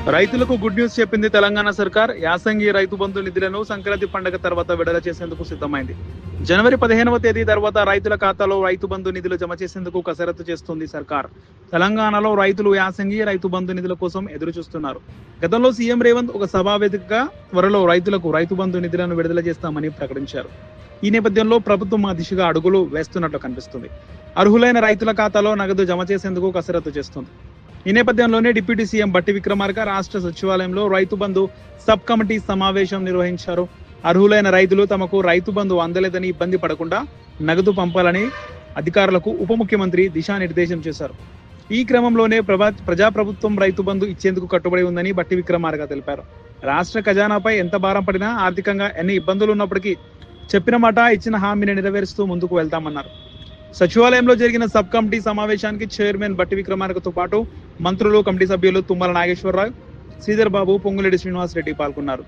రైతులకు good news చెప్పింది తెలంగాణ సర్కార్. యాసంగి రైతు బంధు నిధులను సంక్రాంతి పండుగ తర్వాత విడుదల చేసేందుకు సిద్ధమైంది. జనవరి 15వ తేదీ తర్వాత రైతుల ఖాతాలో రైతు బంధు నిధులు జమ చేసేందుకు కసరత్తు చేస్తుంది సర్కార్. తెలంగాణలో రైతులు యాసంగి రైతు బంధు నిధుల కోసం ఎదురు చూస్తున్నారు. గతంలో సీఎం రేవంత్ ఒక సభావేదికగా త్వరలో రైతులకు రైతు బంధు నిధులను విడుదల చేస్తామని ప్రకటించారు. ఈ నేపథ్యంలో ప్రభుత్వం ఆ దిశగా అడుగులు వేస్తున్నట్లు కనిపిస్తుంది. అర్హులైన రైతుల ఖాతాలో నగదు జమ చేసేందుకు కసరత్తు చేస్తుంది. ఈ నేపథ్యంలోనే డిప్యూటీ సీఎం బట్టి విక్రమార్క రాష్ట్ర సచివాలయంలో రైతు బంధు సబ్ కమిటీ సమావేశం నిర్వహించారు. అర్హులైన రైతులు తమకు రైతు బంధు అందలేదని ఇబ్బంది పడకుండా నగదు పంపాలని అధికారులకు ఉప ముఖ్యమంత్రి దిశానిర్దేశం చేశారు. ఈ క్రమంలోనే ప్రజాప్రభుత్వం రైతు బంధు ఇచ్చేందుకు కట్టుబడి ఉందని బట్టి విక్రమార్క తెలిపారు. రాష్ట్ర ఖజానాపై ఎంత భారం పడినా, ఆర్థికంగా ఎన్ని ఇబ్బందులు ఉన్నప్పటికీ చెప్పిన మాట ఇచ్చిన హామీని నెరవేరుస్తూ ముందుకు వెళ్తామన్నారు. సచివాలయంలో జరిగిన సబ్ కమిటీ సమావేశానికి చైర్మన్ బట్టి విక్రమార్కతో పాటు మంత్రులు, కమిటీ సభ్యులు తుమ్మల నాగేశ్వరరావు, శ్రీధర్ బాబు, పొంగులేటి శ్రీనివాస్ రెడ్డి పాల్గొన్నారు.